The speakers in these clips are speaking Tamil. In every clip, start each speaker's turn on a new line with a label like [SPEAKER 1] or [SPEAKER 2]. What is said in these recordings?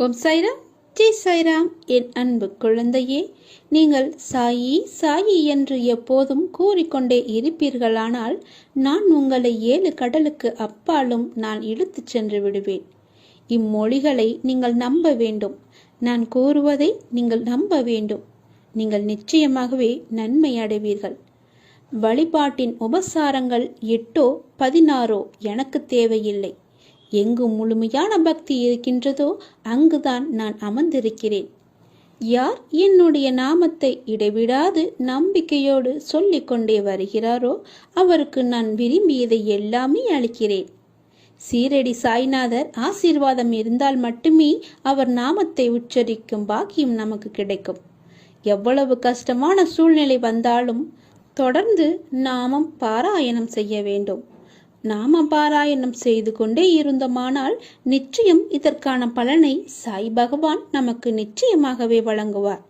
[SPEAKER 1] ஓம் சாய்ராம், ஜெய் சாய்ராம். என் அன்பு குழந்தையே, நீங்கள் சாயி சாயி என்று எப்போதும் கூறிக்கொண்டே இருப்பீர்களானால் நான் உங்களை 7 கடலுக்கு அப்பாலும் நான் இழுத்துச் சென்று விடுவேன். இம்மொழிகளை நீங்கள் நம்ப வேண்டும். நான் கூறுவதை நீங்கள் நம்ப வேண்டும். நீங்கள் நிச்சயமாகவே நன்மை அடைவீர்கள். வழிபாட்டின் உபசாரங்கள் 8ஓ 16ஓ எனக்கு தேவையில்லை. எங்கு முழுமையான பக்தி இருக்கின்றதோ அங்குதான் நான் அமர்ந்திருக்கிறேன். யார் என்னுடைய நாமத்தை இடைவிடாது நம்பிக்கையோடு சொல்லிக்கொண்டே வருகிறாரோ அவருக்கு நான் விரும்பியதை எல்லாமே அளிக்கிறேன். சீரடி சாய்நாதர் ஆசீர்வாதம் இருந்தால் மட்டுமே அவர் நாமத்தை உச்சரிக்கும் பாக்கியம் நமக்கு கிடைக்கும். எவ்வளவு கஷ்டமான சூழ்நிலை வந்தாலும் தொடர்ந்து நாமம் பாராயணம் செய்ய வேண்டும். நாம பாராயணம் செய்து கொண்டே இருந்தோமானால் நிச்சயம் இதற்கான பலனை சாய் பகவான் நமக்கு நிச்சயமாகவே வழங்குவார்.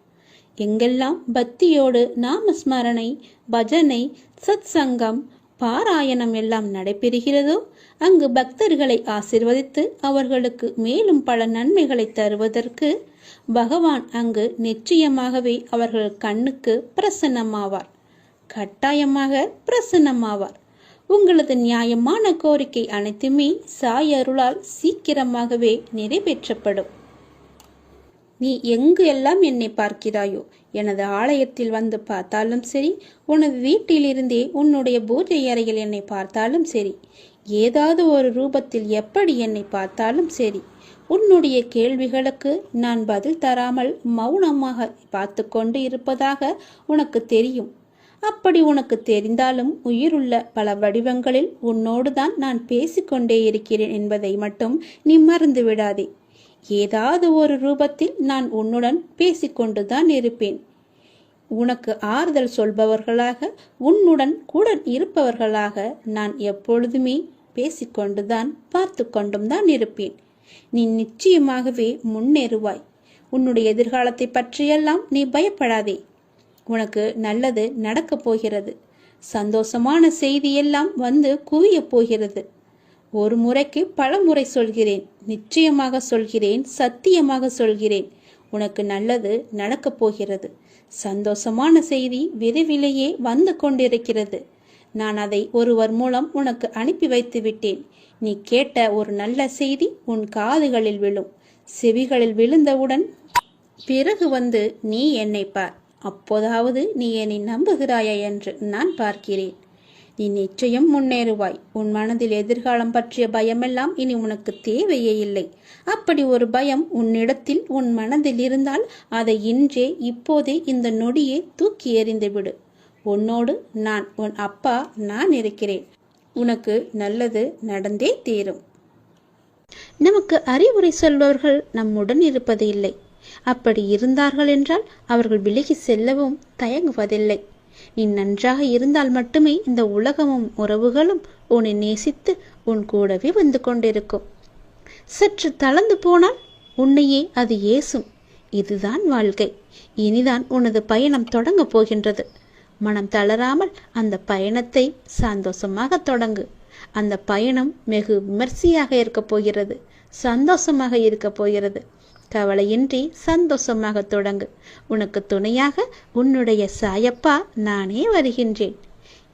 [SPEAKER 1] எங்கெல்லாம் பக்தியோடு நாம ஸ்மரணை, பஜனை, சத் சங்கம், பாராயணம் எல்லாம் நடைபெறுகிறதோ அங்கு பக்தர்களை ஆசிர்வதித்து அவர்களுக்கு மேலும் பல நன்மைகளை தருவதற்கு பகவான் அங்கு நிச்சயமாகவே அவர்கள் கண்ணுக்கு பிரசன்னமாவார். கட்டாயமாக பிரசன்னமாவார். உங்களது நியாயமான கோரிக்கை அனைத்துமே சாய் அருளால் சீக்கிரமாகவே நிறைவேற்றப்படும். நீ எங்கு எல்லாம் என்னை பார்க்கிறாயோ, எனது ஆலயத்தில் வந்து பார்த்தாலும் சரி, உனது வீட்டிலிருந்தே உன்னுடைய பூஜை அறையில் என்னை பார்த்தாலும் சரி, ஏதாவது ஒரு ரூபத்தில் எப்படி என்னை பார்த்தாலும் சரி, உன்னுடைய கேள்விகளுக்கு நான் பதில் தராமல் மௌனமாக பார்த்து கொண்டு இருப்பதாக உனக்கு தெரியும். அப்படி உனக்கு தெரிந்தாலும் உயிருள்ள பல வடிவங்களில் உன்னோடு தான் நான் பேசிக்கொண்டே இருக்கிறேன் என்பதை மட்டும் நீ மறந்து விடாதே. ஏதாவது ஒரு ரூபத்தில் நான் உன்னுடன் பேசிக்கொண்டுதான் இருப்பேன். உனக்கு ஆறுதல் சொல்பவர்களாக, உன்னுடன் கூட இருப்பவர்களாக நான் எப்பொழுதுமே பேசிக்கொண்டுதான் பார்த்து கொண்டும் தான் இருப்பேன். நீ நிச்சயமாகவே முன்னேறுவாய். உன்னுடைய எதிர்காலத்தை பற்றியெல்லாம் நீ பயப்படாதே. உனக்கு நல்லது நடக்கப் போகிறது. சந்தோஷமான செய்தி எல்லாம் வந்து குவிய போகிறது. ஒரு முறைக்கு பல முறை சொல்கிறேன், நிச்சயமாக சொல்கிறேன், சத்தியமாக சொல்கிறேன். உனக்கு நல்லது நடக்கப் போகிறது. சந்தோஷமான செய்தி விரைவிலேயே வந்து கொண்டிருக்கிறது. நான் அதை ஒருவர் மூலம் உனக்கு அனுப்பி வைத்து விட்டேன். நீ கேட்ட ஒரு நல்ல செய்தி உன் காதுகளில் விழும். செவிகளில் விழுந்தவுடன் பிறகு வந்து நீ என்னை பார். அப்போதாவது நீ என்னை நம்புகிறாயா என்று நான் பார்க்கிறேன். நீ நிச்சயம் முன்னேறுவாய். உன் மனதில் எதிர்காலம் பற்றிய பயமெல்லாம் இனி உனக்கு தேவையே இல்லை. அப்படி ஒரு பயம் உன்னிடத்தில் உன் மனதில் இருந்தால் அதை இன்றே இப்போதே இந்த நொடியே தூக்கி எறிந்து விடு. உன்னோடு நான், உன் அப்பா நான் இருக்கிறேன். உனக்கு நல்லது நடந்தே தீரும். நமக்கு அறிவுரை சொல்பவர்கள் நம்முடன் இருப்பது இல்லை. அப்படி இருந்தார்கள் என்றால் அவர்கள் விலகி செல்லவும் தயங்குவதில்லை. நீ நன்றாக இருந்தால் மட்டுமே இந்த உலகமும் உறவுகளும் உன்னை நேசித்து உன் கூடவே வந்து கொண்டிருக்கும். சற்று தளர்ந்து போனால் உன்னையே அது ஏசும். இதுதான் வாழ்க்கை. இனிதான் உனது பயணம் தொடங்க போகின்றது. மனம் தளராமல் அந்த பயணத்தை சந்தோஷமாக தொடங்கு. அந்த பயணம் வெகு விமர்சையாக இருக்க போகிறது. சந்தோஷமாக இருக்க போகிறது. கவலையின்றி சந்தோஷமாக தொடங்கு. உனக்கு துணையாக உன்னுடைய சாயப்பா நானே வருகின்றேன்.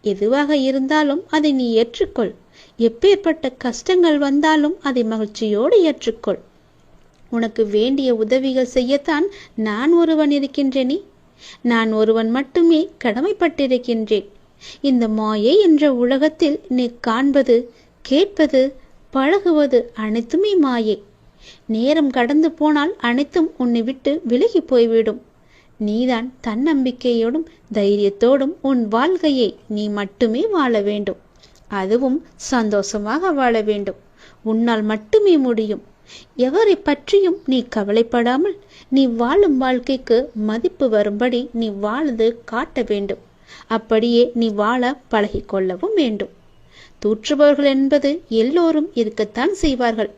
[SPEAKER 1] எதுவாக இருந்தாலும் அதை நீ ஏற்றுக்கொள். எப்பேற்பட்ட கஷ்டங்கள் வந்தாலும் அதை மகிழ்ச்சியோடு ஏற்றுக்கொள். உனக்கு வேண்டிய உதவிகள் செய்யத்தான் நான் ஒருவன் இருக்கின்றேனே. நான் ஒருவன் மட்டுமே கடமைப்பட்டிருக்கின்றேன். இந்த மாயை என்ற உலகத்தில் நீ காண்பது, கேட்பது, பழகுவது அனைத்துமே மாயை. நேரம் கடந்து போனால் அனைத்தும் உன்னை விட்டு விலகி போய்விடும். நீதான் தன்னம்பிக்கையோடும் தைரியத்தோடும் உன் வாழ்க்கையை நீ மட்டுமே வாழ வேண்டும். அதுவும் சந்தோஷமாக வாழ வேண்டும். உன்னால் மட்டுமே முடியும். எவரை பற்றியும் நீ கவலைப்படாமல் நீ வாழும் வாழ்க்கைக்கு மதிப்பு வரும்படி நீ வாழ்ந்து காட்ட வேண்டும். அப்படியே நீ வாழ பழகிக்கொள்ளவும் வேண்டும். தூற்றுபவர்கள் என்பது எல்லோரும் இருக்கத்தான் செய்வார்கள்.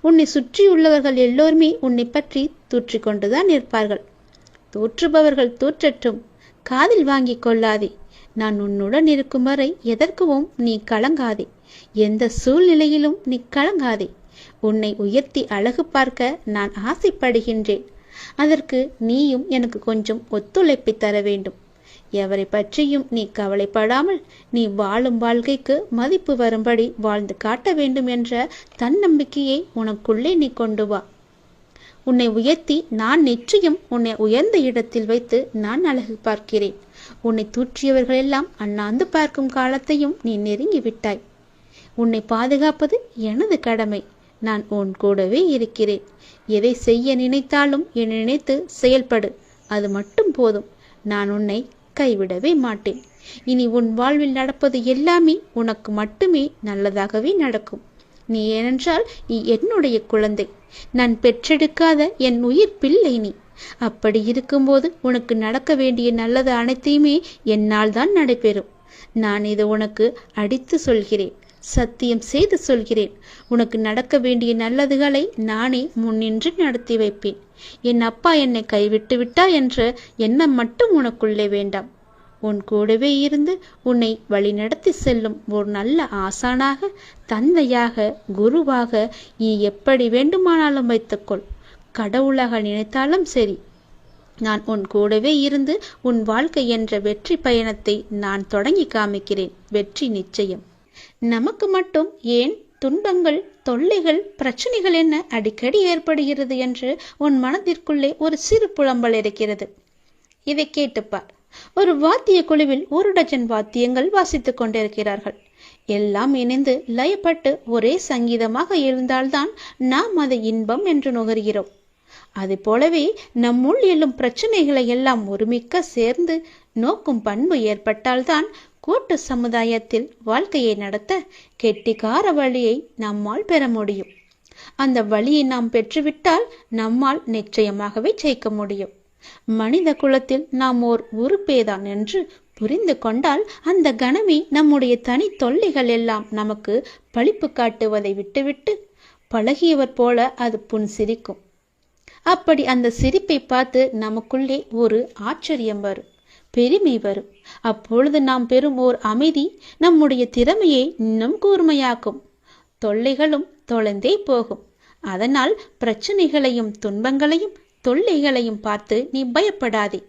[SPEAKER 1] உன்னை சுற்றியுள்ளவர்கள் எல்லோருமே உன்னை பற்றி தூற்றிக்கொண்டுதான் இருப்பார்கள். தூற்றுபவர்கள் தூற்றட்டும், காதில் வாங்கி கொள்ளாதே. நான் உன்னுடன் இருக்கும் வரை எதற்கவும் நீ கலங்காதே. எந்த சூழ்நிலையிலும் நீ கலங்காதே. உன்னை உயர்த்தி அழகு பார்க்க நான் ஆசைப்படுகின்றேன். அதற்கு நீயும் எனக்கு கொஞ்சம் ஒத்துழைப்பை தர வேண்டும். எவரை பற்றியும் நீ கவலைப்படாமல் நீ வாழும் வாழ்க்கைக்கு மதிப்பு வரும்படி வாழ்ந்து காட்ட வேண்டும் என்ற தன்னம்பிக்கையை உனக்குள்ளே நீ கொண்டு வா. உன்னை உயர்த்தி நான் நிச்சயம் உன்னை உயர்ந்த இடத்தில் வைத்து நான் அழகு பார்க்கிறேன். உன்னை தூற்றியவர்களெல்லாம் அண்ணாந்து பார்க்கும் காலத்தையும் நீ நெருங்கி விட்டாய். உன்னை பாதுகாப்பது எனது கடமை. நான் உன் கூடவே இருக்கிறேன். எதை செய்ய நினைத்தாலும் என்னை நினைத்து செயல்படு. அது மட்டும் போதும். நான் உன்னை கைவிடவே மாட்டேன். இனி உன் வாழ்வில் நடப்பது எல்லாமே உனக்கு மட்டுமே நல்லதாகவே நடக்கும். நீ ஏனென்றால் நீ என்னுடைய குழந்தை. நான் பெற்றெடுக்காத என் உயிர் பிள்ளை நீ. அப்படி இருக்கும்போது உனக்கு நடக்க வேண்டிய நல்லது அனைத்தையுமே என்னால் தான் நடைபெறும். நான் இது உனக்கு அடித்து சொல்கிறேன், சத்தியம் செய்து சொல்கிறேன். உனக்கு நடக்க வேண்டிய நல்லதுகளை நானே முன்னின்று நடத்தி வைப்பேன். என் அப்பா என்னை கைவிட்டு விட்டா என்ற எண்ணம் மட்டும் உனக்குள்ளே வேண்டாம். உன் கூடவே இருந்து உன்னை வழிநடத்தி செல்லும் ஒரு நல்ல ஆசானாக, தந்தையாக, குருவாக நீ எப்படி வேண்டுமானாலும் வைத்துக்கொள். கடவுளாக நினைத்தாலும் சரி. நான் உன் கூடவே இருந்து உன் வாழ்க்கை என்ற வெற்றி பயணத்தை நான் தொடங்கி காமிக்கிறேன். வெற்றி நிச்சயம். நமக்கு மட்டும் ஏன் துன்பங்கள், தொல்லைகள், பிரச்சனைகள் என்ன அடிக்கடி ஏற்படுகிறது என்று உன் மனதிற்குள்ளே ஒரு சிறு புலம்பல் இருக்கிறது. இதை கேட்டுப்பார். ஒரு வாத்திய குழுவில் 1 டஜன் வாத்தியங்கள் வாசித்துக் கொண்டிருக்கிறார்கள். எல்லாம் இணைந்து லயப்பட்டு ஒரே சங்கீதமாக எழுந்தால்தான் நாம் அதை இன்பம் என்று நுகர்கிறோம். அது போலவே நம்முள் எழும் பிரச்சனைகளை எல்லாம் ஒருமிக்க சேர்ந்து நோக்கும் பண்பு ஏற்பட்டால்தான் கூட்டு சமுதாயத்தில் வாழ்க்கையை நடத்த கெட்டிக்கார வழியை நம்மால் பெற முடியும். அந்த வழியை நாம் பெற்றுவிட்டால் நம்மால் நிச்சயமாகவே ஜெயிக்க முடியும். மனித குலத்தில் நாம் ஓர் உறுப்பேதான் என்று புரிந்து கொண்டால் அந்த கணமே நம்முடைய தனி தொல்லைகள் எல்லாம் நமக்கு பழிப்பு காட்டுவதை விட்டுவிட்டு பழகியவர் போல அது புன் சிரிக்கும். அப்படி அந்த சிரிப்பை பார்த்து நமக்குள்ளே ஒரு ஆச்சரியம் வரும், பெருமை வரும். அப்பொழுது நாம் பெறும் ஓர் அமைதி நம்முடைய திறமையை இன்னும் கூர்மையாக்கும். தொல்லைகளும் தொலைந்தே போகும். அதனால் பிரச்சனைகளையும் துன்பங்களையும் தொல்லைகளையும் பார்த்து நீ பயப்படாதே.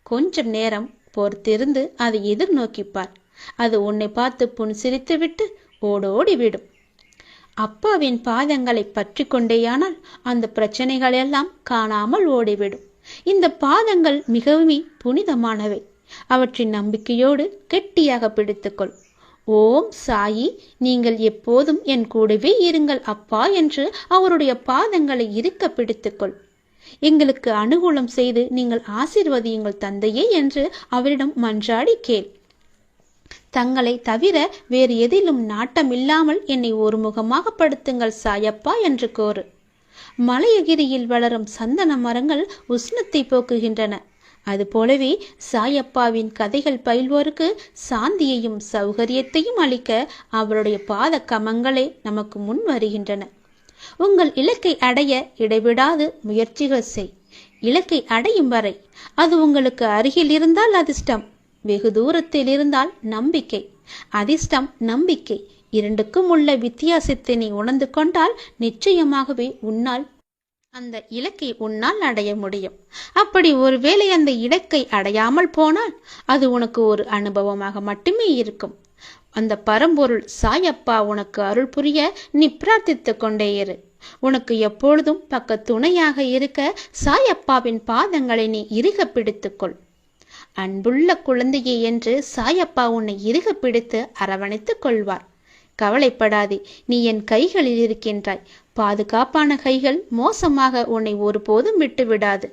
[SPEAKER 1] கொஞ்சம் நேரம் பொறுத்திருந்து அதை எதிர்நோக்கிப்பார். அது உன்னை பார்த்து புன் சிரித்து விட்டு ஓடோடி விடும். அப்பாவின் பாதங்களை பற்றி கொண்டேயானால் அந்த பிரச்சனைகள் எல்லாம் காணாமல் ஓடிவிடும். இந்த பாதங்கள் மிகவும் புனிதமானவை. அவற்றின் நம்பிக்கையோடு கெட்டியாக பிடித்துக்கொள். ஓம் சாயி, நீங்கள் எப்போதும் என் கூடவே இருங்கள் அப்பா என்று அவருடைய பாதங்களை இறுக்க பிடித்துக்கொள். எங்களுக்கு அனுகூலம் செய்து நீங்கள் ஆசீர்வதியுங்கள் தந்தையே என்று அவரிடம் மன்றாடி கேள். தங்களை தவிர வேறு எதிலும் நாட்டம் இல்லாமல் என்னை ஒருமுகமாக படுத்துங்கள் சாயப்பா என்று கோரு. மலையகிரியில் வளரும் சந்தன மரங்கள் உஷ்ணத்தை போக்குகின்றன. அதுபோலவே சாயப்பாவின் கதைகள் பயில்வோருக்கு சாந்தியையும் சௌகரியத்தையும் அளிக்க அவருடைய பாத கமங்களே நமக்கு முன் வருகின்றன. உங்கள் இலக்கை அடைய இடைவிடாது முயற்சிகள் செய். இலக்கை அடையும் வரை அது உங்களுக்கு அருகில் இருந்தால் அதிர்ஷ்டம், வெகு தூரத்தில் இருந்தால் நம்பிக்கை. அதிர்ஷ்டம், நம்பிக்கை இரண்டுக்கும் உள்ள வித்தியாசத்தை நீ உணர்ந்து கொண்டால் நிச்சயமாகவே அந்த இலக்கை உன்னால் அடைய முடியும். அப்படி ஒருவேளை அந்த இலக்கை அடையாமல் போனால் அது உனக்கு ஒரு அனுபவமாக மட்டுமே இருக்கும். அந்த பரம்பொருள் சாயப்பா உனக்கு அருள் புரிய நீ பிரார்த்தித்து கொண்டே இரு. உனக்கு எப்பொழுதும் பக்க துணையாக இருக்க சாயப்பாவின் பாதங்களை நீ இறுக பிடித்துக்கொள். அன்புள்ள குழந்தையே என்று சாயப்பா உன்னை இறுக பிடித்து அரவணைத்துக் கொள்வார். கவலைப்படாதே, நீ என் கைகளில் இருக்கின்றாய். பாதுகாப்பான கைகள் மோசமாக உன்னை ஒருபோதும் விட்டு விடாது.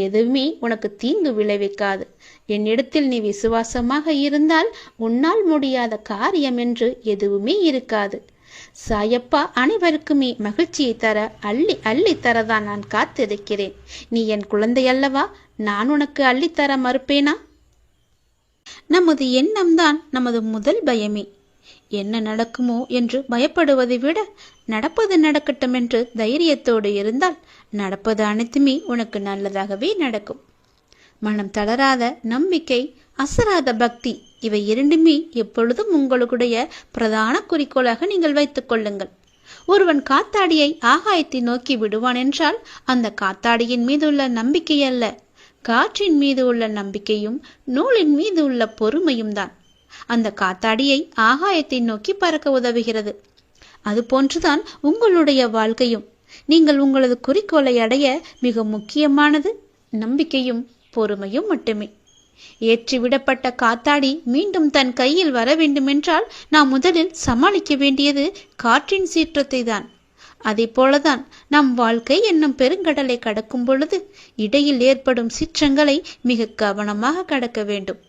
[SPEAKER 1] எதுவுமே உனக்கு தீங்கு விளைவிக்காது. என்னிடத்தில் நீ விசுவாசமாக இருந்தால் உன்னால் முடியாத காரியம் என்று எதுவுமே இருக்காது. சாயப்பா அனைவருக்குமே மகிழ்ச்சியை தர அள்ளி அள்ளி தரதான் நான் காத்திருக்கிறேன். நீ என் குழந்தை அல்லவா? நான் உனக்கு அள்ளித்தர மறுப்பேனா? நமது எண்ணம்தான் நமது முதல் பயமே. என்ன நடக்குமோ என்று பயப்படுவதை விட நடப்பது நடக்கட்டும் என்று தைரியத்தோடு இருந்தால் நடப்பது அனைத்துமே உனக்கு நல்லதாகவே நடக்கும். மனம் தளராத நம்பிக்கை, அசராத பக்தி, இவை இரண்டுமே எப்பொழுதும் உங்களுடைய பிரதான குறிக்கோளாக நீங்கள் வைத்துக் கொள்ளுங்கள். ஒருவன் காத்தாடியை ஆகாயத்தை நோக்கி விடுவான் என்றால் அந்த காத்தாடியின் மீது உள்ள நம்பிக்கை அல்ல, காற்றின் மீது உள்ள நம்பிக்கையும் நூலின் மீது உள்ள பொறுமையும் தான் அந்த காத்தாடியை ஆகாயத்தை நோக்கி பறக்க உதவுகிறது. அதுபோன்றுதான் உங்களுடைய வாழ்க்கையும். நீங்கள் உங்களது குறிக்கோளை அடைய மிக முக்கியமானது நம்பிக்கையும் பொறுமையும் மட்டுமே. ஏற்றிவிடப்பட்ட காத்தாடி மீண்டும் தன் கையில் வர வேண்டுமென்றால் நாம் முதலில் சமாளிக்க வேண்டியது காற்றின் சீற்றத்தை தான். அதே போலதான் நம் வாழ்க்கை என்னும் பெருங்கடலை கடக்கும் பொழுது இடையில் ஏற்படும் சீற்றங்களை மிக கவனமாக கடக்க வேண்டும்.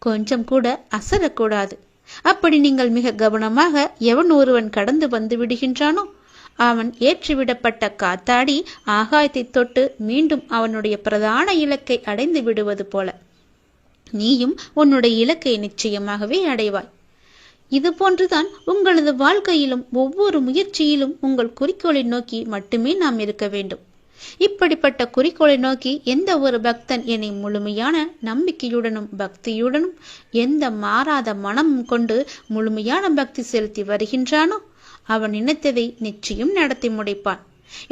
[SPEAKER 1] கொஞ்சம் கூட அசரக்கூடாது. அப்படி நீங்கள் மிக கவனமாக எவன் ஒருவன் கடந்து வந்து விடுகின்றானோ அவன் ஏற்றிவிடப்பட்ட காத்தாடி ஆகாயத்தை தொட்டு மீண்டும் அவனுடைய பிரதான இலக்கை அடைந்து விடுவது போல நீயும் உன்னுடைய இலக்கை நிச்சயமாகவே அடைவாய். இது போன்றுதான் உங்களது வாழ்க்கையிலும் ஒவ்வொரு முயற்சியிலும் உங்கள் குறிக்கோளை நோக்கி மட்டுமே நாம் இருக்க வேண்டும். இப்படிப்பட்ட குறிக்கோளை நோக்கி எந்த ஒரு பக்தன் என்னை முழுமையான நம்பிக்கையுடனும் பக்தியுடனும் எந்த மாறாத மனமும் கொண்டு முழுமையான பக்தி செலுத்தி வருகின்றானோ அவன் நினைத்ததை நிச்சயம் நடத்தி முடிப்பான்.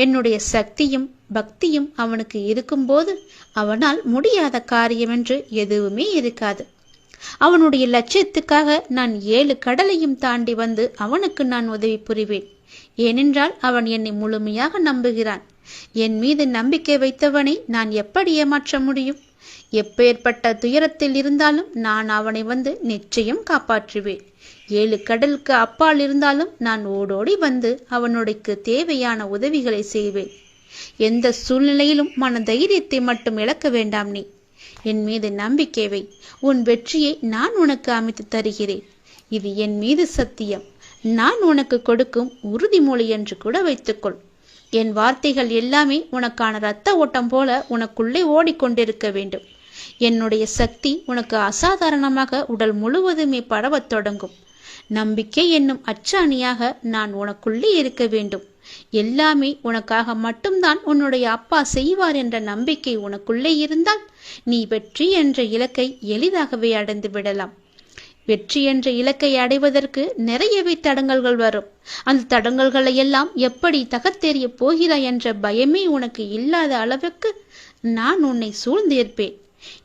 [SPEAKER 1] என்னுடைய சக்தியும் பக்தியும் அவனுக்கு இருக்கும்போது அவனால் முடியாத காரியம் என்று எதுவுமே இருக்காது. அவனுடைய லட்சியத்துக்காக நான் 7 கடலையும் தாண்டி வந்து அவனுக்கு நான் உதவி புரிவேன். ஏனென்றால் அவன் என்னை முழுமையாக நம்புகிறான். என் மீது நம்பிக்கை வைத்தவனை நான் எப்படி ஏமாற்ற முடியும்? எப்பேற்பட்ட துயரத்தில் இருந்தாலும் நான் அவனை வந்து நிச்சயம் காப்பாற்றுவேன். 7 கடலுக்கு அப்பால் இருந்தாலும் நான் ஓடோடி வந்து அவனுடைய தேவையான உதவிகளை செய்வேன். எந்த சூழ்நிலையிலும் மன தைரியத்தை மட்டும் இழக்க வேண்டாம். நீ என் மீது நம்பிக்கை வை. உன் வெற்றியை நான் உனக்கு அமைத்து தருகிறேன். இது என் மீது சத்தியம். நான் உனக்கு கொடுக்கும் உறுதிமொழி என்று கூட வைத்துக்கொள். என் வார்த்தைகள் எல்லாமே உனக்கான இரத்த ஓட்டம் போல உனக்குள்ளே ஓடிக்கொண்டிருக்க வேண்டும். என்னுடைய சக்தி உனக்கு அசாதாரணமாக உடல் முழுவதுமே பரவத் தொடங்கும். நம்பிக்கை என்னும் அச்சாணியாக நான் உனக்குள்ளே இருக்க வேண்டும். எல்லாமே உனக்காக மட்டும்தான் உன்னுடைய அப்பா செய்வார் என்ற நம்பிக்கை உனக்குள்ளே இருந்தால் நீ வெற்றி என்ற இலக்கை எளிதாகவே அடைந்து விடலாம். வெற்றி என்ற இலக்கை அடைவதற்கு நிறையவே தடங்கல்கள் வரும். அந்த தடங்கல்களை எல்லாம் எப்படி தகர்த்தெறிய போகிறாய் என்ற பயமே உனக்கு இல்லாத அளவுக்கு நான் உன்னை சூழ்ந்திருப்பேன்.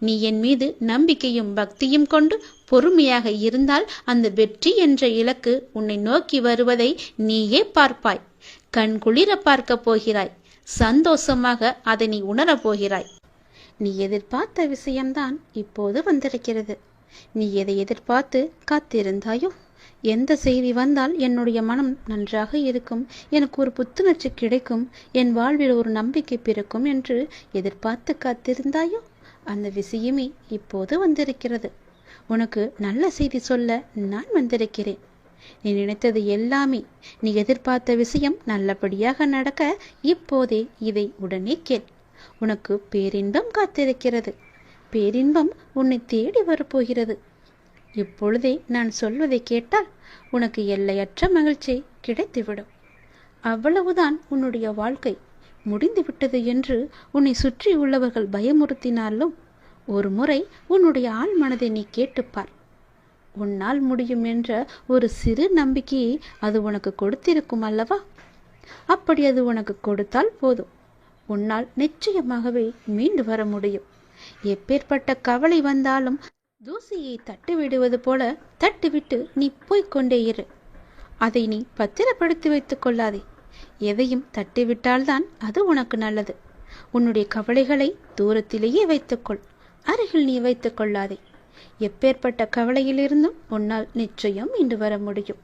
[SPEAKER 1] நீ என் மீது நம்பிக்கையும் பக்தியும் கொண்டு பொறுமையாக இருந்தால் அந்த வெற்றி என்ற இலக்கு உன்னை நோக்கி வருவதை நீயே பார்ப்பாய். கண் குளிர பார்க்க போகிறாய். சந்தோஷமாக அதை நீ உணரப் போகிறாய். நீ எதிர்பார்த்த விஷயம்தான் இப்போது வந்திருக்கிறது. நீ எதை எதிர்பார்த்து காத்திருந்தாயோ, எந்த செய்தி வந்தால் என்னுடைய மனம் நன்றாக இருக்கும், எனக்கு ஒரு புத்துணர்ச்சி கிடைக்கும், என் வாழ்வில் ஒரு நம்பிக்கை பிறக்கும் என்று எதிர்பார்த்து காத்திருந்தாயோ அந்த விஷயமே இப்போது வந்திருக்கிறது. உனக்கு நல்ல செய்தி சொல்ல நான் வந்திருக்கிறேன். நீ நினைத்தது எல்லாமே, நீ எதிர்பார்த்த விஷயம் நல்லபடியாக நடக்க இப்போதே இதை உடனே கேள். உனக்கு பேரின்பம் காத்திருக்கிறது. பேரின்பம் உன்னை தேடி வரப்போகிறது. இப்பொழுதே நான் சொல்வதை கேட்டால் உனக்கு எல்லையற்ற மகிழ்ச்சி கிடைத்துவிடும். அவ்வளவுதான் உன்னுடைய வாழ்க்கை முடிந்துவிட்டது என்று உன்னை சுற்றி உள்ளவர்கள் பயமுறுத்தினாலும் ஒரு முறை உன்னுடைய ஆள் மனதை நீ கேட்டுப்பார். உன்னால் முடியும் என்ற ஒரு சிறு நம்பிக்கையை அது உனக்கு கொடுத்திருக்கும் அல்லவா? அப்படி அது உனக்கு கொடுத்தால் போதும், உன்னால் நிச்சயமாகவே மீண்டு வர முடியும். எப்பேற்பட்ட கவலை வந்தாலும் தூசியை தட்டி விடுவது போல தட்டிவிட்டு நீ போய்கொண்டே இரு. அதை நீ பத்திரப்படுத்தி வைத்துக் கொள்ளாதே. எதையும் தட்டிவிட்டால்தான் அது உனக்கு நல்லது. உன்னுடைய கவலைகளை தூரத்திலேயே வைத்துக்கொள், அருகில் நீ வைத்துக் கொள்ளாதே. எப்பேற்பட்ட கவலையிலிருந்தும் உன்னால் நிச்சயம் மீண்டு வர முடியும்.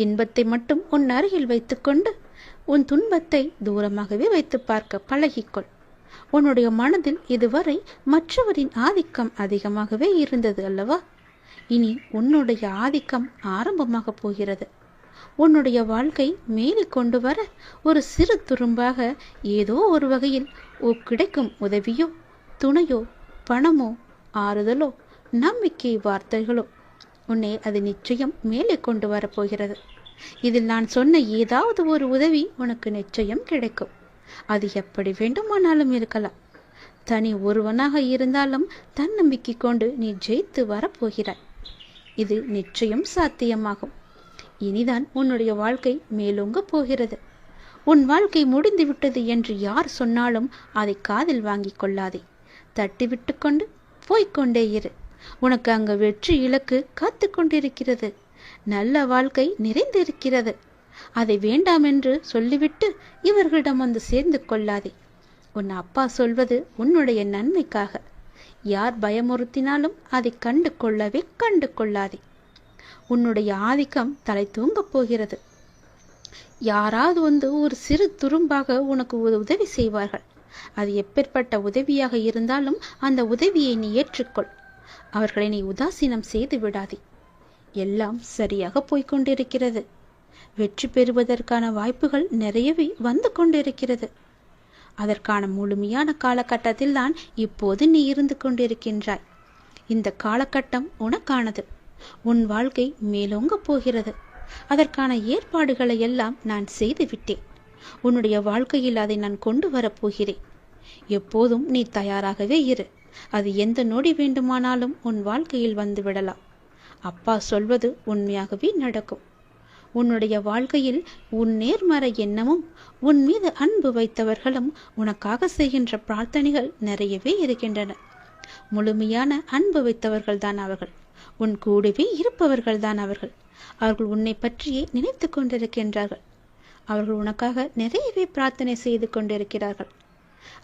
[SPEAKER 1] இன்பத்தை மட்டும் உன் அருகில் வைத்துக்கொண்டு உன் துன்பத்தை தூரமாகவே வைத்து பார்க்க பழகிக்கொள். உன்னுடைய மனதில் இதுவரை மற்றவரின் ஆதிக்கம் அதிகமாகவே இருந்தது அல்லவா? இனி உன்னுடைய ஆதிக்கம் ஆரம்பமாக போகிறது. உன்னுடைய வாழ்க்கை மேலே கொண்டு வர ஒரு சிறு துரும்பாக ஏதோ ஒரு வகையில் கிடைக்கும் உதவியோ துணையோ பணமோ ஆறுதலோ நம்பிக்கை வார்த்தைகளோ உன்னை அது நிச்சயம் மேலே கொண்டு வரப்போகிறது. இதில் நான் சொன்ன ஏதாவது ஒரு உதவி உனக்கு நிச்சயம் கிடைக்கும். அது எப்படி வேண்டுமானாலும் இருக்கலாம். தனி ஒருவனாக இருந்தாலும் தன்னம்பிக்கை கொண்டு நீ ஜெயித்து வரப்போகிறாய். இது நிச்சயம் சாத்தியமாகும். இனிதான் உன்னுடைய வாழ்க்கை மேலோங்க போகிறது. உன் வாழ்க்கை முடிந்துவிட்டது என்று யார் சொன்னாலும் அதை காதில் வாங்கிக் கொள்ளாதே. தட்டிவிட்டு கொண்டு போய்கொண்டே இரு. உனக்கு அங்கு வெற்றி இலக்கு காத்து கொண்டிருக்கிறது. நல்ல வாழ்க்கை நிறைந்திருக்கிறது. அதை வேண்டாம் என்று சொல்லிவிட்டு இவர்களிடம் வந்து சேர்ந்து கொள்ளாதே. உன் அப்பா சொல்வது உன்னுடைய நன்மைக்காக. யார் பயமுறுத்தினாலும் அதை கண்டு கொள்ளாதே. உன்னுடைய ஆதிக்கம் தலை தூங்கப் போகிறது. யாராவது வந்து ஒரு சிறு துரும்பாக உனக்கு உதவி செய்வார்கள். அது எப்பேற்பட்ட உதவியாக இருந்தாலும் அந்த உதவியை நீ ஏற்றுக்கொள். அவர்களை நீ உதாசீனம் செய்து விடாதே. எல்லாம் சரியாக போய்கொண்டிருக்கிறது. வெற்றி பெறுவதற்கான வாய்ப்புகள் நிறையவே வந்து கொண்டிருக்கிறது. அதற்கான முழுமையான காலகட்டத்தில் தான் இப்போது நீ இருந்து கொண்டிருக்கின்றாய். இந்த காலகட்டம் உனக்கானது. உன் வாழ்க்கை மேலோங்க போகிறது. அதற்கான ஏற்பாடுகளை எல்லாம் நான் செய்து விட்டேன். உன்னுடைய வாழ்க்கையில் அதை நான் கொண்டு வரப்போகிறேன். எப்போதும் நீ தயாராகவே இரு. அது எந்த நொடி வேண்டுமானாலும் உன் வாழ்க்கையில் வந்து விடலாம். அப்பா சொல்வது உண்மையாகவே நடக்கும். உன்னுடைய வாழ்க்கையில் உன் நேர்மறை எண்ணமும் உன் மீது அன்பு வைத்தவர்களும் உனக்காக செய்கின்ற பிரார்த்தனைகள் நிறையவே இருக்கின்றன. முழுமையான அன்பு வைத்தவர்கள் தான் அவர்கள். உன் கூடவே இருப்பவர்கள் தான் அவர்கள். அவர்கள் உன்னை பற்றியே நினைத்து கொண்டிருக்கின்றார்கள். அவர்கள் உனக்காக நிறையவே பிரார்த்தனை செய்து கொண்டிருக்கிறார்கள்.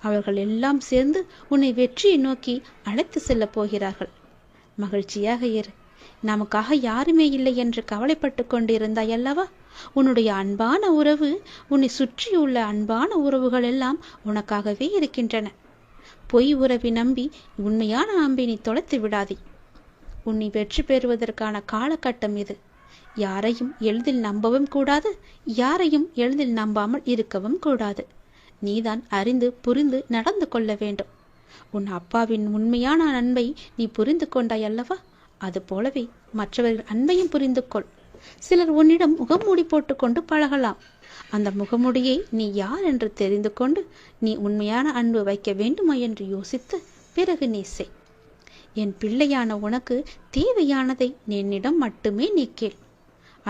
[SPEAKER 1] அவர்கள் எல்லாம் சேர்ந்து உன்னை வெற்றியை நோக்கி அழைத்து செல்ல போகிறார்கள். மகிழ்ச்சியாக இரு. நமக்காக யாருமே இல்லை என்று கவலைப்பட்டு கொண்டிருந்தாய் அல்லவா? உன்னுடைய அன்பான உறவு, உன்னை சுற்றியுள்ள அன்பான உறவுகள் எல்லாம் உனக்காகவே இருக்கின்றன. பொய் உறவை நம்பி உண்மையான அன்பை நீ தொலைத்து விடாதே. உன்னை வெற்றி பெறுவதற்கான காலகட்டம் இது. யாரையும் எளிதில் நம்பவும் கூடாது, யாரையும் எளிதில் நம்பாமல் இருக்கவும் கூடாது. நீதான் அறிந்து புரிந்து நடந்து கொள்ள வேண்டும். உன் அப்பாவின் உண்மையான அன்பை நீ புரிந்து கொண்டாய் அல்லவா? அது போலவே மற்றவர்கள் அன்பையும் புரிந்து கொள். சிலர் உன்னிடம் முகமூடி போட்டுக்கொண்டு பழகலாம். அந்த முகமூடியை நீ யார் என்று தெரிந்து கொண்டு நீ உண்மையான அன்பு வைக்க வேண்டுமா என்று யோசித்து பிறகு நீ செய். என் பிள்ளையான உனக்கு தேவையானதை என்னிடம் மட்டுமே நீ கேள்.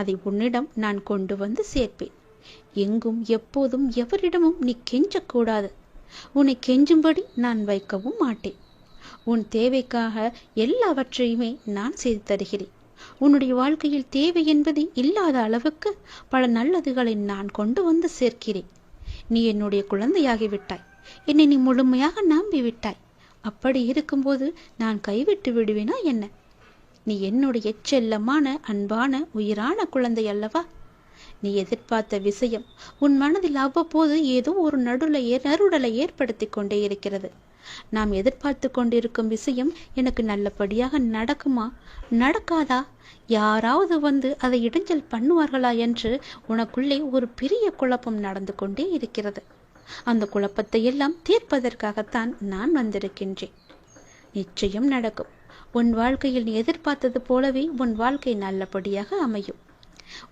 [SPEAKER 1] அதை உன்னிடம் நான் கொண்டு வந்து சேர்ப்பேன். எங்கும் எப்போதும் எவரிடமும் நீ கெஞ்சக்கூடாது. உன்னை கெஞ்சும்படி நான் வைக்கவும் மாட்டேன். உன் தேவைக்காக எல்லாவற்றையுமே நான் செய்து தருகிறேன். உன்னுடைய வாழ்க்கையில் தேவை என்பது இல்லாத அளவுக்கு பல நல்லதுகளை நான் கொண்டு வந்து சேர்க்கிறேன். நீ என்னுடைய குழந்தையாகிவிட்டாய். என்னை நீ முழுமையாக நம்பிவிட்டாய். அப்படி இருக்கும்போது நான் கைவிட்டு விடுவேனா என்ன? நீ என்னுடைய செல்லமான அன்பான உயிரான குழந்தை அல்லவா? நீ எதிர்பார்த்த விஷயம் உன் மனதில் அவ்வப்போது ஏதோ ஒரு நறுடலை ஏற்படுத்தி கொண்டே இருக்கிறது. நாம் எதிர்பார்த்து கொண்டிருக்கும் விஷயம் எனக்கு நல்லபடியாக நடக்குமா, நடக்காதா, யாராவது வந்து அதை இடைஞ்சல் பண்ணுவார்களா என்று உனக்குள்ளே ஒரு பெரிய குழப்பம் நடந்து கொண்டே இருக்கிறது. அந்த குழப்பத்தை எல்லாம் தீர்ப்பதற்காகத்தான் நான் வந்திருக்கின்றேன். நிச்சயம் நடக்கும். உன் வாழ்க்கையில் நீ எதிர்பார்த்தது போலவே உன் வாழ்க்கை நல்லபடியாக அமையும்.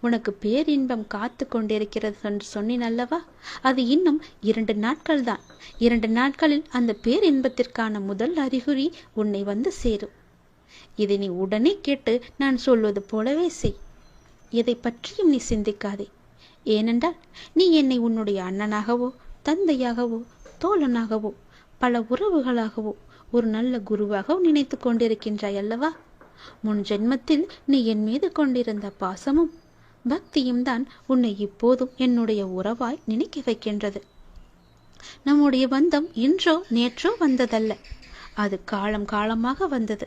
[SPEAKER 1] உனக்கு பேரின்பம் காத்து கொண்டிருக்கிறது என்று சொன்னேன் அல்லவா? அது இன்னும் 2 நாட்கள் தான். 2 நாட்களில் அந்த பேரின்பத்திற்கான முதல் அறிகுறி உன்னை வந்து சேரும். இதை நீ உடனே கேட்டு நான் சொல்வது போலவே செய். எதை பற்றியும் நீ சிந்திக்காதே. ஏனென்றால் நீ என்னை உன்னுடைய அண்ணனாகவோ தந்தையாகவோ தோழனாகவோ பல உறவுகளாகவோ ஒரு நல்ல குருவாக நினைத்து கொண்டிருக்கின்றாய் அல்லவா? முன் ஜென்மத்தில் நீ என் மீது கொண்டிருந்த பாசமும் பக்தியும் தான் உன்னை இப்போதும் என்னுடைய உறவாய் நினைக்க வைக்கின்றது. நம்முடைய பந்தம் இன்றோ நேற்றோ வந்ததல்ல. அது காலம் காலமாக வந்தது.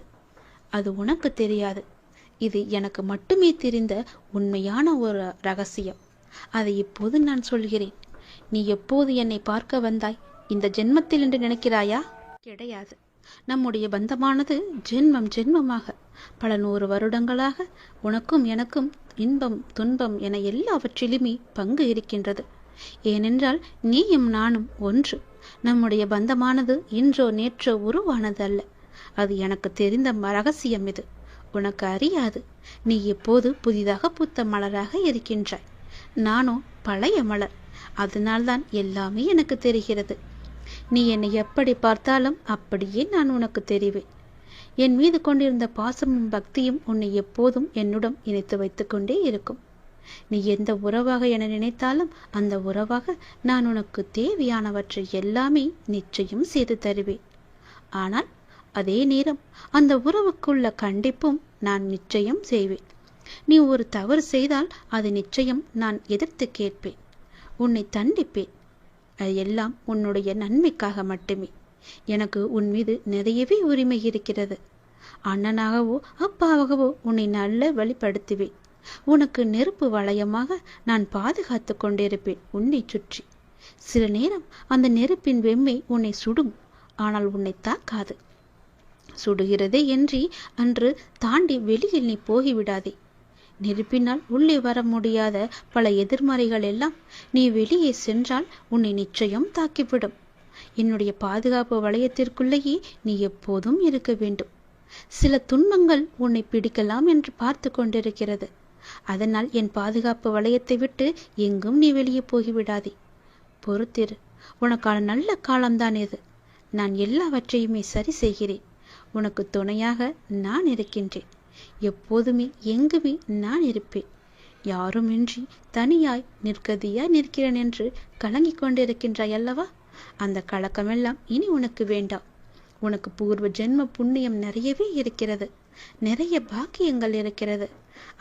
[SPEAKER 1] அது உனக்கு தெரியாது. இது எனக்கு மட்டுமே தெரிந்த உண்மையான ஒரு ரகசியம். அதை இப்போது நான் சொல்கிறேன். நீ எப்போது என்னை பார்க்க வந்தாய்? இந்த ஜென்மத்தில் என்று நினைக்கிறாயா? கிடையாது. நம்முடைய பந்தமானது ஜென்மம் ஜென்மமாக பல 100 வருடங்களாக உனக்கும் எனக்கும் இன்பம் துன்பம் என எல்லாவற்றிலுமே பங்கு இருக்கின்றது. ஏனென்றால் நீயும் நானும் ஒன்று. நம்முடைய பந்தமானது இன்றோ நேற்றோ உருவானது அல்ல. அது எனக்கு தெரிந்த ரகசியம். இது உனக்கு அறியாது. நீ எப்போது புதிதாக பூத்த மலராக இருக்கின்றாய். நானோ பழைய மலர். அதனால்தான் எல்லாமே எனக்கு தெரிகிறது. நீ என்னை எப்படி பார்த்தாலும் அப்படியே நான் உனக்கு தெரிவேன். என் மீது கொண்டிருந்த பாசமும் பக்தியும் உன்னை எப்போதும் என்னுடன் இணைத்து வைத்து கொண்டே இருக்கும். நீ எந்த உறவாக என நினைத்தாலும் அந்த உறவாக நான் உனக்கு தேவையானவற்றை எல்லாமே நிச்சயம் செய்து தருவேன். ஆனால் அதே நேரம் அந்த உறவுக்குள்ள கண்டிப்பும் நான் நிச்சயம் செய்வேன். நீ ஒரு தவறு செய்தால் அது நிச்சயம் நான் எதிர்த்து கேட்பேன், உன்னை தண்டிப்பேன். அது எல்லாம் உன்னுடைய நன்மைக்காக மட்டுமே. எனக்கு உன் மீது நிறையவே உரிமை இருக்கிறது. அண்ணனாகவோ அப்பாவாகவோ உன்னை நல்ல வழிபடுத்துவேன். உனக்கு நெருப்பு வளையமாக நான் பாதுகாத்து கொண்டிருப்பேன் உன்னை சுற்றி. சில நேரம் அந்த நெருப்பின் வெம்மை உன்னை சுடும், ஆனால் உன்னை தாக்காது. சுடுகிறதே என்று அன்று தாண்டி வெளியில் நீ போகிவிடாதே. நெருப்பினால் உள்ளே வர முடியாத பல எதிர்மறைகள் எல்லாம் நீ வெளியே சென்றால் உன்னை நிச்சயம் தாக்கிவிடும். என்னுடைய பாதுகாப்பு வளையத்திற்குள்ளேயே நீ எப்போதும் இருக்க வேண்டும். சில துன்பங்கள் உன்னை பிடிக்கலாம் என்று பார்த்து கொண்டிருக்கிறது. அதனால் என் பாதுகாப்பு வளையத்தை விட்டு எங்கும் நீ வெளியே போகிவிடாதே. பொறுத்திரு, உனக்கான நல்ல காலம்தான் இது. நான் எல்லாவற்றையுமே சரி செய்கிறேன். உனக்கு துணையாக நான் இருக்கின்றேன். எப்போதுமே எங்குமே நான் இருப்பேன். யாருமின்றி தனியாய் நிற்கதியாய் நிற்கிறேன் என்று கலங்கிக் கொண்டிருக்கின்றாய் அல்லவா? அந்த கலக்கமெல்லாம் இனி உனக்கு வேண்டாம். உனக்கு பூர்வ ஜென்ம புண்ணியம் நிறையவே இருக்கிறது. நிறைய பாக்கியங்கள் இருக்கிறது.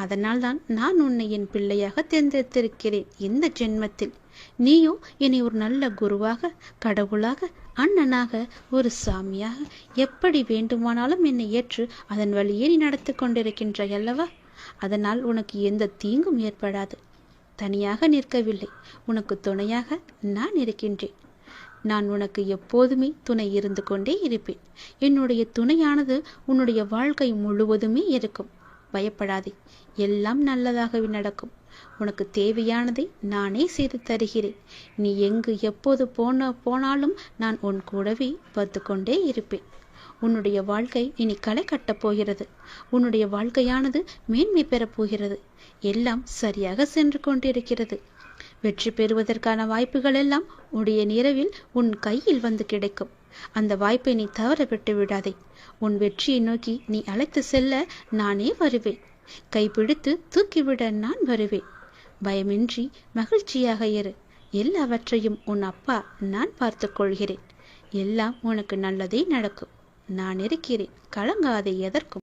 [SPEAKER 1] அதனால்தான் நான் உன்னை என் பிள்ளையாக தேர்ந்தெடுத்திருக்கிறேன் இந்த ஜென்மத்தில். நீயோ என்னை ஒரு நல்ல குருவாக, கடவுளாக, அண்ணனாக, ஒரு சாமியாக எப்படி வேண்டுமானாலும் என்னை ஏற்று அதன் வழியே நீ நடத்தி கொண்டிருக்கின்றாய் அல்லவா? அதனால் உனக்கு எந்த தீங்கும் ஏற்படாது. தனியாக நிற்கவில்லை, உனக்கு துணையாக நான் இருக்கின்றேன். நான் உனக்கு எப்போதுமே துணை இருந்து கொண்டே இருப்பேன். என்னுடைய துணையானது உன்னுடைய வாழ்க்கை முழுவதுமே இருக்கும். பயப்படாதே, எல்லாம் நல்லதாகவே நடக்கும். உனக்கு தேவையானதை நானே செய்து தருகிறேன். நீ எங்கு எப்போது போனாலும் நான் உன் கூடவே வந்து கொண்டே இருப்பேன். உன்னுடைய வாழ்க்கை இனி களை கட்டப் போகிறது. உன்னுடைய வாழ்க்கையானது மேன்மை பெறப் போகிறது. எல்லாம் சரியாக சென்று கொண்டிருக்கிறது. வெற்றி பெறுவதற்கான வாய்ப்புகள் எல்லாம் உடைய நிறவில் உன் கையில் வந்து கிடைக்கும். அந்த வாய்ப்பை நீ தவற விட்டு விடாதே. உன் வெற்றியை நோக்கி நீ அழைத்து செல்ல நானே வருவேன். கைப்பிடித்து தூக்கிவிட நான் வருவேன். பயமின்றி மகிழ்ச்சியாக இரு. எல்லாவற்றையும் உன் அப்பா நான் பார்த்து கொள்கிறேன். எல்லாம் உனக்கு நல்லதே நடக்கும். நான் இருக்கிறேன். கலங்காதே எதற்கும்.